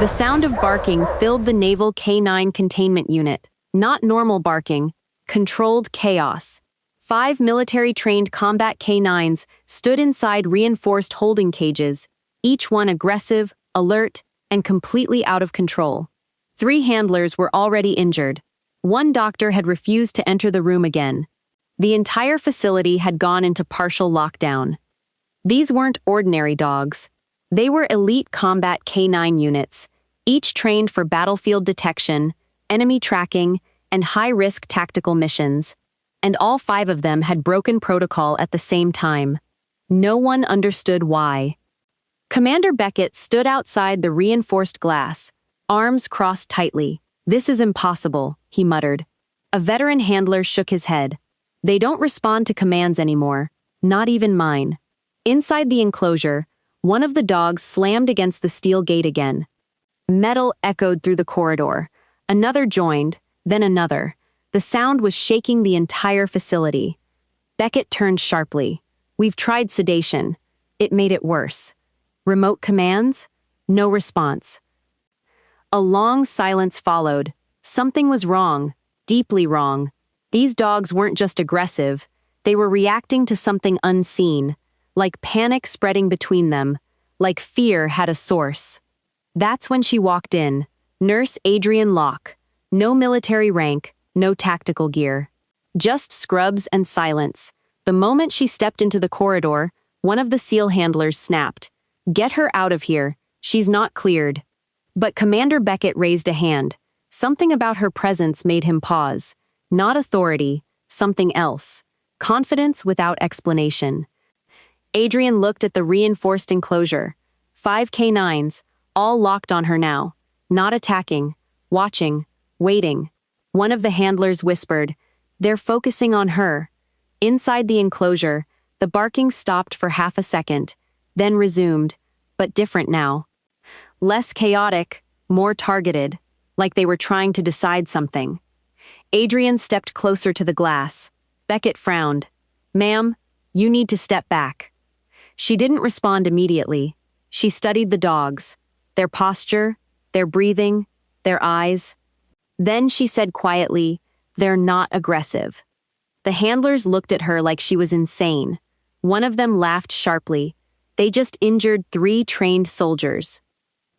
The sound of barking filled the naval K9 containment unit. Not normal barking, controlled chaos. 5 military-trained combat K9s stood inside reinforced holding cages, each one aggressive, alert, and completely out of control. 3 handlers were already injured. 1 doctor had refused to enter the room again. The entire facility had gone into partial lockdown. These weren't ordinary dogs. They were elite combat K9 units, each trained for battlefield detection, enemy tracking, and high-risk tactical missions. And all 5 of them had broken protocol at the same time. No one understood why. Commander Beckett stood outside the reinforced glass, arms crossed tightly. "This is impossible," he muttered. A veteran handler shook his head. "They don't respond to commands anymore, not even mine." Inside the enclosure, one of the dogs slammed against the steel gate again. Metal echoed through the corridor. Another joined, then another. The sound was shaking the entire facility. Beckett turned sharply. "We've tried sedation. It made it worse. Remote commands? No response." A long silence followed. Something was wrong, deeply wrong. These dogs weren't just aggressive. They were reacting to something unseen, like panic spreading between them, like fear had a source. That's when she walked in, Nurse Adrienne Locke. No military rank, no tactical gear. Just scrubs and silence. The moment she stepped into the corridor, one of the SEAL handlers snapped. "Get her out of here. She's not cleared." But Commander Beckett raised a hand. Something about her presence made him pause. Not authority, something else. Confidence without explanation. Adrienne looked at the reinforced enclosure. 5 K9s, all locked on her now. Not attacking, watching, waiting. One of the handlers whispered, "They're focusing on her." Inside the enclosure, the barking stopped for half a second, then resumed, but different now. Less chaotic, more targeted, like they were trying to decide something. Adrienne stepped closer to the glass. Beckett frowned. "Ma'am, you need to step back." She didn't respond immediately. She studied the dogs, their posture, their breathing, their eyes. Then she said quietly, "They're not aggressive." The handlers looked at her like she was insane. One of them laughed sharply. "They just injured 3 trained soldiers."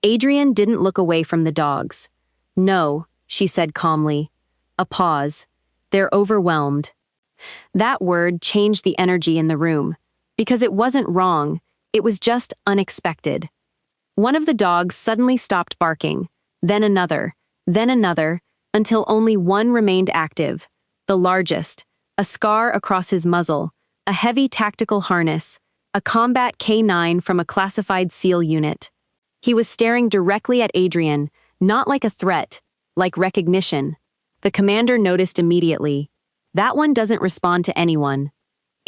Adrienne didn't look away from the dogs. "No," she said calmly. A pause. "They're overwhelmed." That word changed the energy in the room. Because it wasn't wrong, it was just unexpected. One of the dogs suddenly stopped barking, then another, until only one remained active. The largest, a scar across his muzzle, a heavy tactical harness, a combat K9 from a classified SEAL unit. He was staring directly at Adrienne, not like a threat, like recognition. The commander noticed immediately. That one doesn't respond to anyone.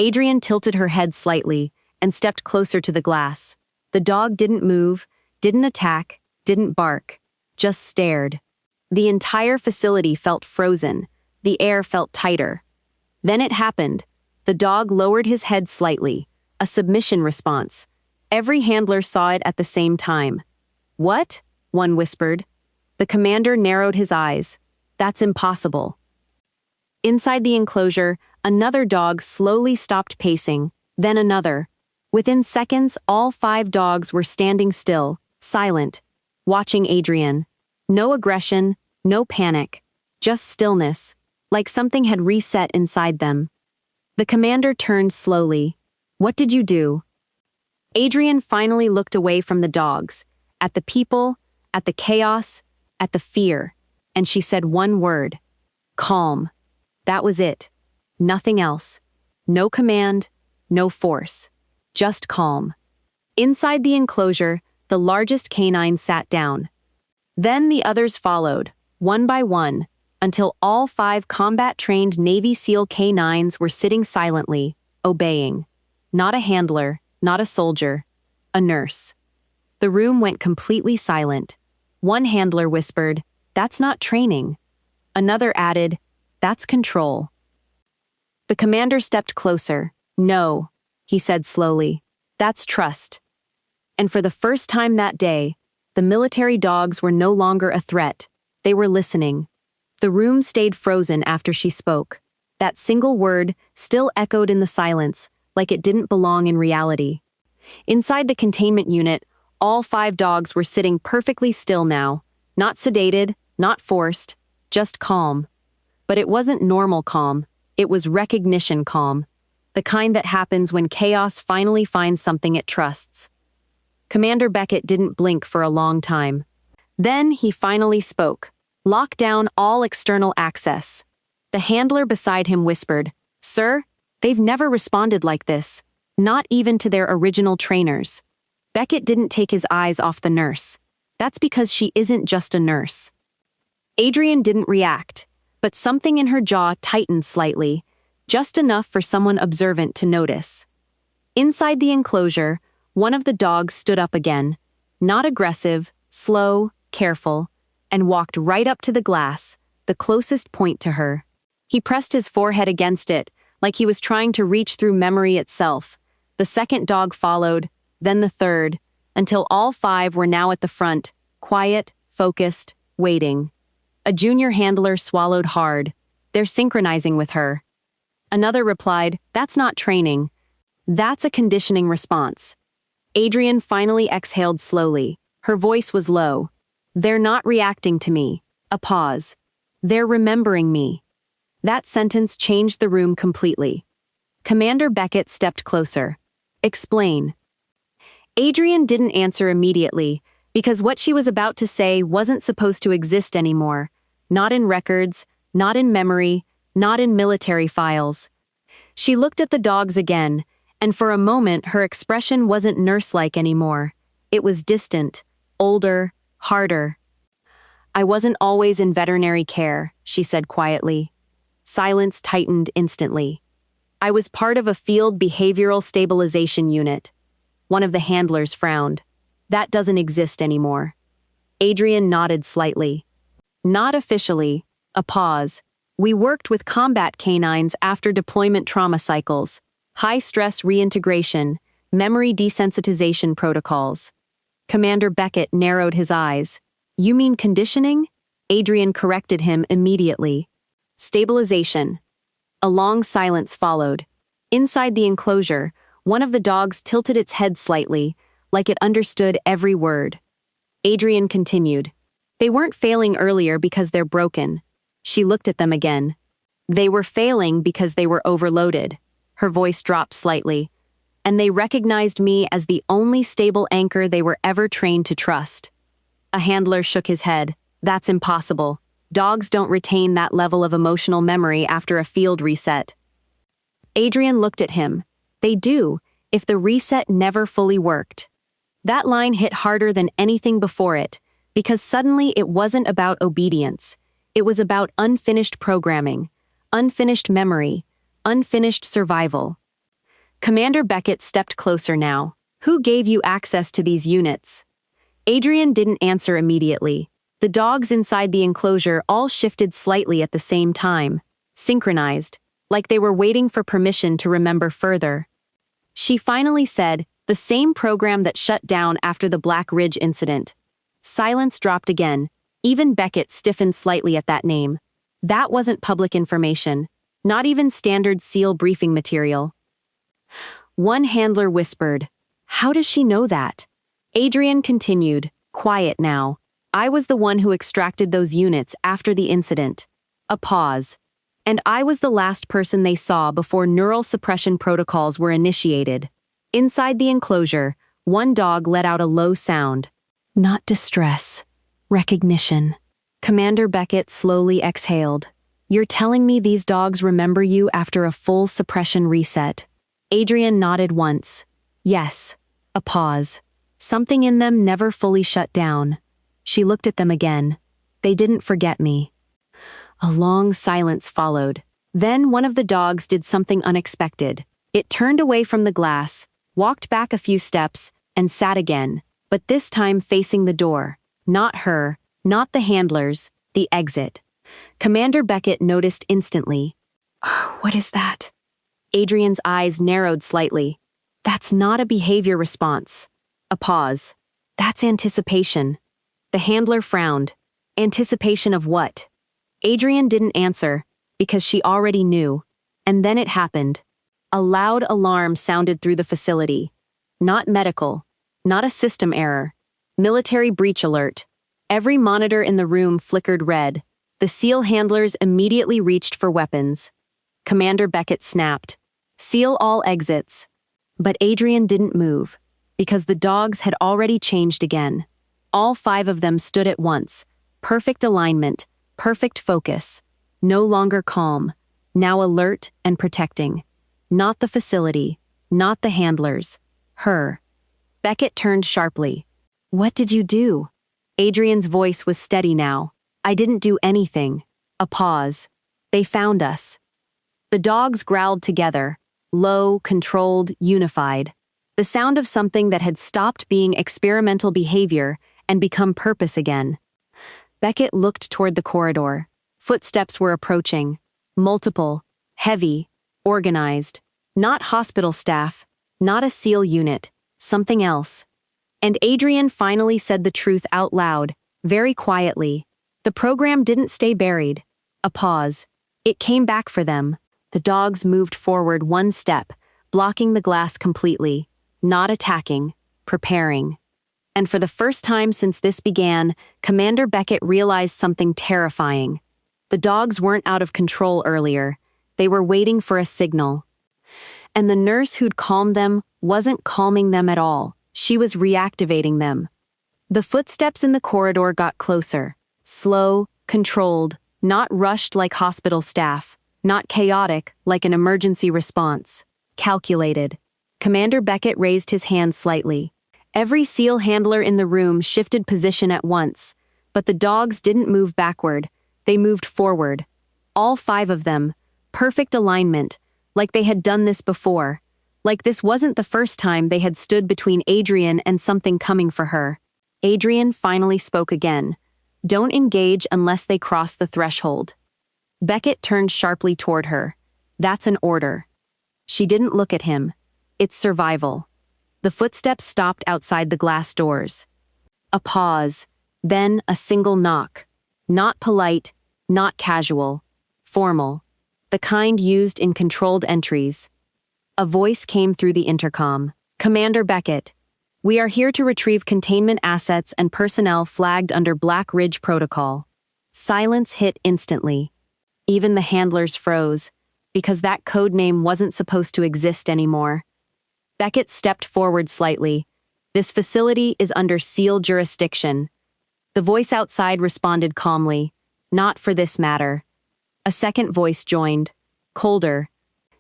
Adrienne tilted her head slightly and stepped closer to the glass. The dog didn't move, didn't attack, didn't bark, just stared. The entire facility felt frozen. The air felt tighter. Then it happened. The dog lowered his head slightly, a submission response. Every handler saw it at the same time. "What?" one whispered. The commander narrowed his eyes. "That's impossible." Inside the enclosure, another dog slowly stopped pacing, then another. Within seconds, all 5 dogs were standing still, silent, watching Adrienne. No aggression, no panic, just stillness, like something had reset inside them. The commander turned slowly. "What did you do?" Adrienne finally looked away from the dogs, at the people, at the chaos, at the fear, and she said one word. "Calm." That was it. Nothing else. No command, no force. Just calm. Inside the enclosure, the largest K9 sat down. Then the others followed, one by one, until all 5 combat-trained Navy SEAL K9s were sitting silently, obeying. Not a handler, not a soldier, a nurse. The room went completely silent. One handler whispered, "That's not training." Another added, "That's control." The commander stepped closer. "No," he said slowly. "That's trust." And for the first time that day, The military dogs were no longer a threat. They were listening. The room stayed frozen after she spoke. That single word still echoed in the silence, like it didn't belong in reality. Inside the containment unit, all 5 dogs were sitting perfectly still now. Not sedated, not forced, just calm. But it wasn't normal calm. It was recognition calm. The kind that happens when chaos finally finds something it trusts. Commander Beckett didn't blink for a long time. Then he finally spoke. Lock down all external access. The handler beside him whispered, "Sir, they've never responded like this. Not even to their original trainers." Beckett didn't take his eyes off the nurse. That's because she isn't just a nurse. Adrienne didn't react, but something in her jaw tightened slightly, just enough for someone observant to notice. Inside the enclosure, one of the dogs stood up again, not aggressive, slow, careful, and walked right up to the glass, the closest point to her. He pressed his forehead against it, like he was trying to reach through memory itself. The second dog followed, then the third, until all 5 were now at the front, quiet, focused, waiting. A junior handler swallowed hard. "They're synchronizing with her." Another replied, "That's not training. That's a conditioning response." Adrienne finally exhaled slowly. Her voice was low. "They're not reacting to me." A pause. "They're remembering me." That sentence changed the room completely. Commander Beckett stepped closer. "Explain." Adrienne didn't answer immediately, because what she was about to say wasn't supposed to exist anymore. Not in records, not in memory, not in military files. She looked at the dogs again, and for a moment her expression wasn't nurse-like anymore. It was distant, older, harder. "I wasn't always in veterinary care," she said quietly. Silence tightened instantly. "I was part of a field behavioral stabilization unit." One of the handlers frowned. "That doesn't exist anymore." Adrienne nodded slightly. "Not officially." A pause. "We worked with combat K9s after deployment trauma cycles, high-stress reintegration, memory desensitization protocols." Commander Beckett narrowed his eyes. "You mean conditioning?" Adrienne corrected him immediately. "Stabilization." A long silence followed. Inside the enclosure, one of the dogs tilted its head slightly, like it understood every word. Adrienne continued. "They weren't failing earlier because they're broken." She looked at them again. "They were failing because they were overloaded." Her voice dropped slightly. "And they recognized me as the only stable anchor they were ever trained to trust." A handler shook his head. "That's impossible. Dogs don't retain that level of emotional memory after a field reset." Adrienne looked at him. "They do, if the reset never fully worked." That line hit harder than anything before it, because suddenly it wasn't about obedience. It was about unfinished programming, unfinished memory, unfinished survival. Commander Beckett stepped closer now. "Who gave you access to these units?" Adrienne didn't answer immediately. The dogs inside the enclosure all shifted slightly at the same time, synchronized, like they were waiting for permission to remember further. She finally said, "The same program that shut down after the Black Ridge incident." Silence dropped again. Even Beckett stiffened slightly at that name. That wasn't public information, not even standard SEAL briefing material. One handler whispered, "How does she know that?" Adrienne continued, quiet now. "I was the one who extracted those units after the incident." A pause. "And I was the last person they saw before neural suppression protocols were initiated." Inside the enclosure, one dog let out a low sound. "Not distress. Recognition." Commander Beckett slowly exhaled. "You're telling me these dogs remember you after a full suppression reset?" Adrienne nodded once. "Yes." A pause. "Something in them never fully shut down." She looked at them again. "They didn't forget me." A long silence followed. Then one of the dogs did something unexpected. It turned away from the glass, walked back a few steps, and sat again, but this time facing the door. Not her, not the handlers, the exit. Commander Beckett noticed instantly. "Oh, what is that?" Adrienne's eyes narrowed slightly. "That's not a behavior response." A pause. "That's anticipation." The handler frowned. Anticipation of what? Adrienne didn't answer, because she already knew. And then it happened. A loud alarm sounded through the facility. Not medical. Not a system error. Military breach alert. Every monitor in the room flickered red. The SEAL handlers immediately reached for weapons. Commander Beckett snapped. Seal all exits. But Adrienne didn't move, because the dogs had already changed again. All 5 of them stood at once. Perfect alignment, perfect focus. No longer calm, now alert and protecting. Not the facility, not the handlers. Her. Beckett turned sharply. What did you do? Adrienne's voice was steady now. I didn't do anything. A pause. They found us. The dogs growled together. Low, controlled, unified. The sound of something that had stopped being experimental behavior and become purpose again. Beckett looked toward the corridor. Footsteps were approaching. Multiple, heavy, organized. Not hospital staff, not a SEAL unit, something else. And Adrienne finally said the truth out loud, very quietly. The program didn't stay buried. A pause. It came back for them. The dogs moved forward 1 step, blocking the glass completely, not attacking, preparing. And for the first time since this began, Commander Beckett realized something terrifying. The dogs weren't out of control earlier. They were waiting for a signal. And the nurse who'd calmed them wasn't calming them at all. She was reactivating them. The footsteps in the corridor got closer. Slow, controlled, not rushed like hospital staff. Not chaotic, like an emergency response. Calculated. Commander Beckett raised his hand slightly. Every SEAL handler in the room shifted position at once, but the dogs didn't move backward. They moved forward. All 5 of them. Perfect alignment, like they had done this before. Like this wasn't the first time they had stood between Adrienne and something coming for her. Adrienne finally spoke again. Don't engage unless they cross the threshold. Beckett turned sharply toward her. That's an order. She didn't look at him. It's survival. The footsteps stopped outside the glass doors. A pause, then a single knock. Not polite, not casual. Formal. The kind used in controlled entries. A voice came through the intercom. Commander Beckett, we are here to retrieve containment assets and personnel flagged under Black Ridge Protocol. Silence hit instantly. Even the handlers froze, because that code name wasn't supposed to exist anymore. Beckett stepped forward slightly. This facility is under SEAL jurisdiction. The voice outside responded calmly. Not for this matter. A second voice joined. Colder.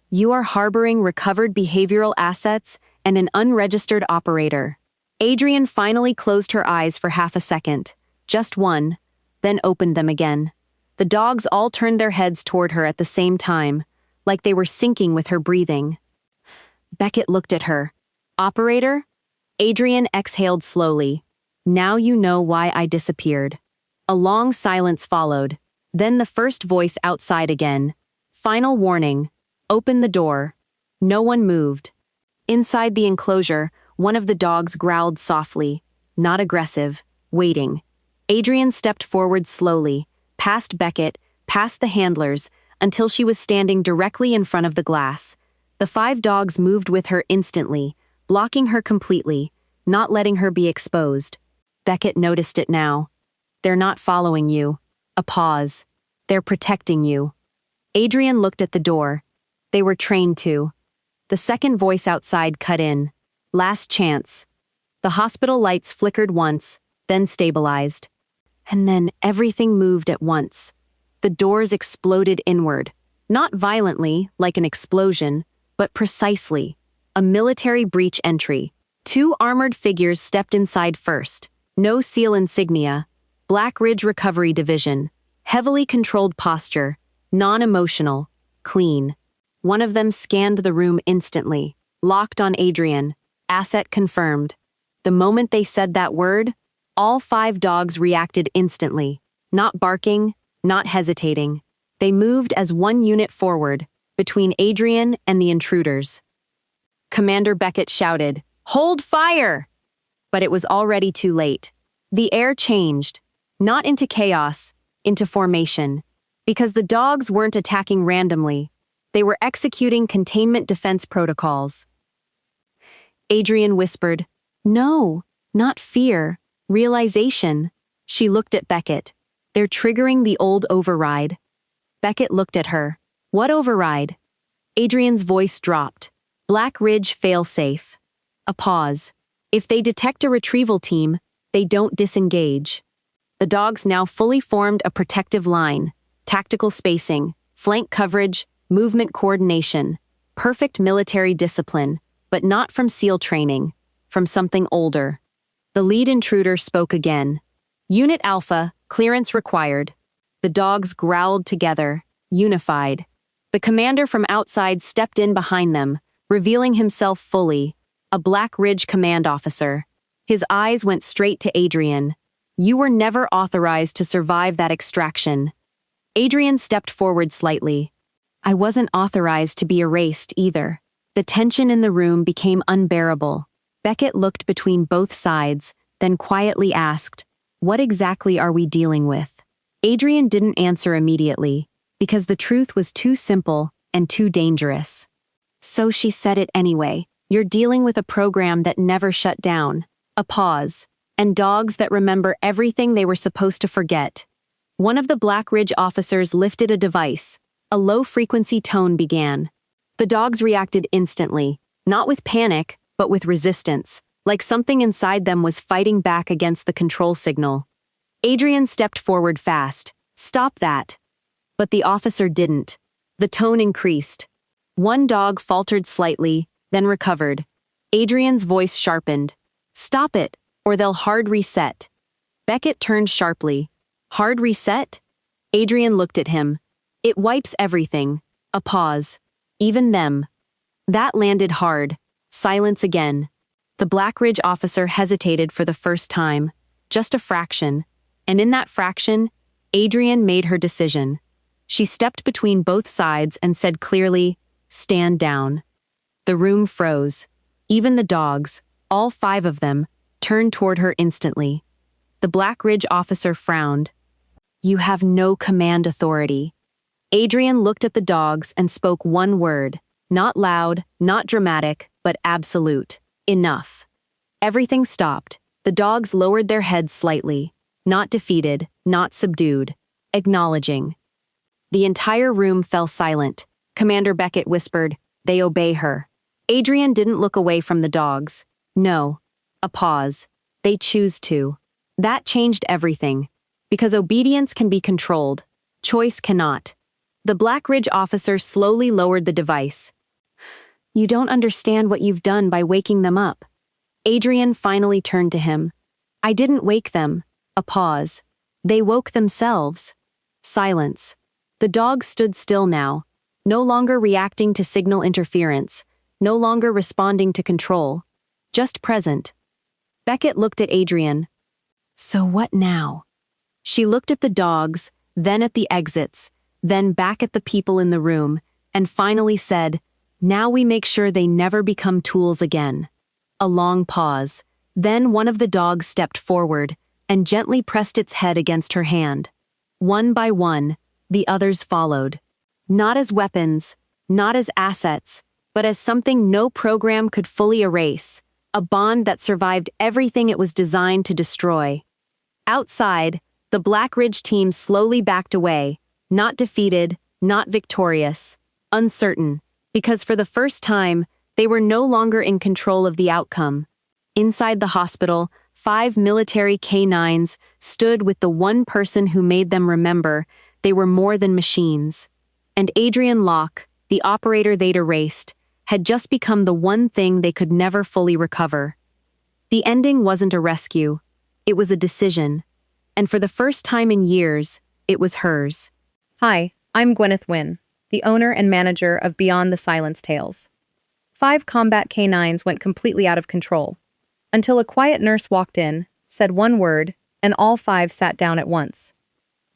You are harboring recovered behavioral assets and an unregistered operator. Adrienne finally closed her eyes for half a second. Just one, then opened them again. The dogs all turned their heads toward her at the same time, like they were syncing with her breathing. Beckett looked at her. Operator? Adrienne exhaled slowly. Now you know why I disappeared. A long silence followed. Then the first voice outside again. Final warning. Open the door. No one moved. Inside the enclosure, one of the dogs growled softly. Not aggressive. Waiting. Adrienne stepped forward slowly. Past Beckett, past the handlers, until she was standing directly in front of the glass. The 5 dogs moved with her instantly, blocking her completely, not letting her be exposed. Beckett noticed it now. They're not following you. A pause. They're protecting you. Adrienne looked at the door. They were trained to. The second voice outside cut in. Last chance. The hospital lights flickered once, then stabilized. And then everything moved at once. The doors exploded inward. Not violently, like an explosion, but precisely. A military breach entry. 2 armored figures stepped inside first. No SEAL insignia. Black Ridge Recovery Division. Heavily controlled posture. Non-emotional. Clean. One of them scanned the room instantly. Locked on Adrienne. Asset confirmed. The moment they said that word, all 5 dogs reacted instantly. Not barking, not hesitating. They moved as one unit forward, between Adrienne and the intruders. Commander Beckett shouted, "Hold fire!" But it was already too late. The air changed, not into chaos, into formation. Because the dogs weren't attacking randomly, they were executing containment defense protocols. Adrienne whispered, "No, not fear, realization." She looked at Beckett. "They're triggering the old override." Beckett looked at her. "What override?" Adrienne's voice dropped. "Black Ridge failsafe." A pause. "If they detect a retrieval team, they don't disengage." The dogs now fully formed a protective line, tactical spacing, flank coverage, movement coordination, perfect military discipline, but not from SEAL training, from something older. The lead intruder spoke again. "Unit Alpha, clearance required." The dogs growled together, unified. The commander from outside stepped in behind them, revealing himself fully, a Black Ridge command officer. His eyes went straight to Adrienne. "You were never authorized to survive that extraction." Adrienne stepped forward slightly. "I wasn't authorized to be erased either." The tension in the room became unbearable. Beckett looked between both sides, then quietly asked, "What exactly are we dealing with?" Adrienne didn't answer immediately, because the truth was too simple and too dangerous. So she said it anyway. "You're dealing with a program that never shut down." A pause, and dogs that remember everything they were supposed to forget. One of the Black Ridge officers lifted a device. A low-frequency tone began. The dogs reacted instantly, not with panic, but with resistance, like something inside them was fighting back against the control signal. Adrienne stepped forward fast. "Stop that." But the officer didn't. The tone increased. One dog faltered slightly, then recovered. Adrienne's voice sharpened. "Stop it, or they'll hard reset." Beckett turned sharply. "Hard reset?" Adrienne looked at him. "It wipes everything." A pause. "Even them." That landed hard. Silence again. The Black Ridge officer hesitated for the first time. Just a fraction. And in that fraction, Adrienne made her decision. She stepped between both sides and said clearly, "Stand down." The room froze. Even the dogs, all 5 of them, turned toward her instantly. The Black Ridge officer frowned. "You have no command authority." Adrienne looked at the dogs and spoke one word, not loud, not dramatic, but absolute. "Enough." Everything stopped. The dogs lowered their heads slightly, not defeated, not subdued, acknowledging. The entire room fell silent. Commander Beckett whispered, "They obey her." Adrienne didn't look away from the dogs. No. A pause. "They choose to." That changed everything. Because obedience can be controlled. Choice cannot. The Black Ridge officer slowly lowered the device. "You don't understand what you've done by waking them up." Adrienne finally turned to him. "I didn't wake them." A pause. "They woke themselves." Silence. The dogs stood still now, no longer reacting to signal interference, no longer responding to control, just present. Beckett looked at Adrienne. "So what now?" She looked at the dogs, then at the exits, then back at the people in the room, and finally said, "Now we make sure they never become tools again." A long pause. Then one of the dogs stepped forward and gently pressed its head against her hand. One by one, the others followed. Not as weapons, not as assets, but as something no program could fully erase, a bond that survived everything it was designed to destroy. Outside, the Black Ridge team slowly backed away, not defeated, not victorious, uncertain, because for the first time, they were no longer in control of the outcome. Inside the hospital, 5 military K9s stood with the one person who made them remember they were more than machines. And Adrienne Locke, the operator they'd erased, had just become the one thing they could never fully recover. The ending wasn't a rescue. It was a decision. And for the first time in years, it was hers. Hi, I'm Gwyneth Wynne, the owner and manager of Beyond the Silence Tales. 5 combat K9s went completely out of control, until a quiet nurse walked in, said one word, and all 5 sat down at once.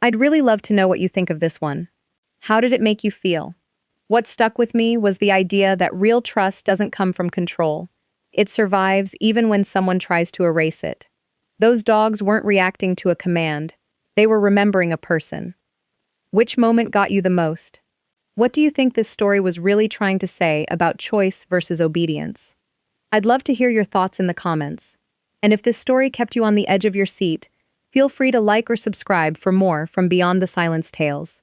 I'd really love to know what you think of this one. How did it make you feel? What stuck with me was the idea that real trust doesn't come from control. It survives even when someone tries to erase it. Those dogs weren't reacting to a command, they were remembering a person. Which moment got you the most? What do you think this story was really trying to say about choice versus obedience? I'd love to hear your thoughts in the comments. And if this story kept you on the edge of your seat, feel free to like or subscribe for more from Beyond the Silence Tales.